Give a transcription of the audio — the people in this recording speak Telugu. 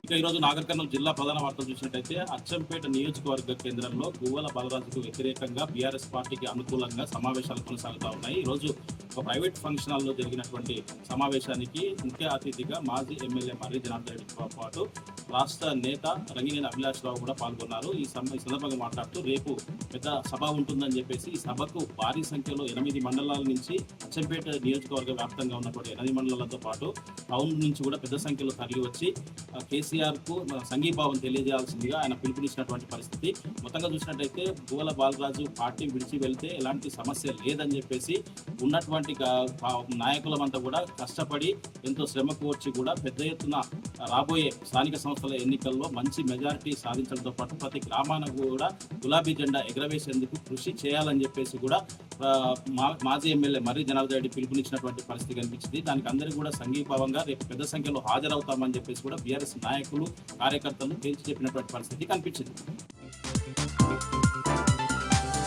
ఇక ఈరోజు నాగర్ కర్నూలు జిల్లా ప్రధాన వార్తలు చూసినట్టయితే అచ్చంపేట నియోజకవర్గ కేంద్రంలో గువ్వల బాలరాజుకు వ్యతిరేకంగా బీఆర్ఎస్ పార్టీకి అనుకూలంగా సమావేశాలు కొనసాగుతా ఉన్నాయి. ఈరోజు ఒక ప్రైవేట్ ఫంక్షన్ హాల్లో జరిగినటువంటి సమావేశానికి ముఖ్య అతిథిగా మాజీ ఎమ్మెల్యే మర్రి జనార్దన్ రెడ్డితో పాటు రాష్ట్ర నేత రంగినేని అభిలాష్ రావు కూడా పాల్గొన్నారు. ఈ సందర్భంగా మాట్లాడుతూ రేపు పెద్ద సభ ఉంటుందని చెప్పేసి ఈ సభకు భారీ సంఖ్యలో 8 మండలాల నుంచి అచ్చంపేట నియోజకవర్గ వ్యాప్తంగా ఉన్నటువంటి 8 మండలాలతో పాటు టౌన్ నుంచి కూడా పెద్ద సంఖ్యలో తరలి వచ్చి కేసీఆర్ కు సంఘీభావం తెలియజేయాల్సిందిగా ఆయన పిలుపునిచ్చినటువంటి పరిస్థితి. మొత్తంగా చూసినట్టయితే గువ్వల బాలరాజు పార్టీ విడిచి వెళ్తే ఎలాంటి సమస్య లేదని చెప్పేసి ఉన్నటువంటి నాయకులమంతా కూడా కష్టపడి ఎంతో శ్రమ కోర్చి కూడా పెద్ద ఎత్తున రాబోయే స్థానిక సంస్థల ఎన్నికల్లో మంచి మెజారిటీ సాధించడంతో పాటు ప్రతి గ్రామానికి కూడా గులాబీ జెండా ఎగరవేసేందుకు కృషి చేయాలని చెప్పేసి కూడా మాజీ ఎమ్మెల్యే మర్రి జనార్దన్ రెడ్డి పిలుపునిచ్చినటువంటి పరిస్థితి కనిపించింది. దానికి అందరికీ కూడా సంఘీభావంగా రేపు పెద్ద సంఖ్యలో హాజరవుతామని చెప్పేసి కూడా బీఆర్ఎస్ నాయకులు కార్యకర్తలు తేల్చి చెప్పినటువంటి పరిస్థితి కనిపించింది.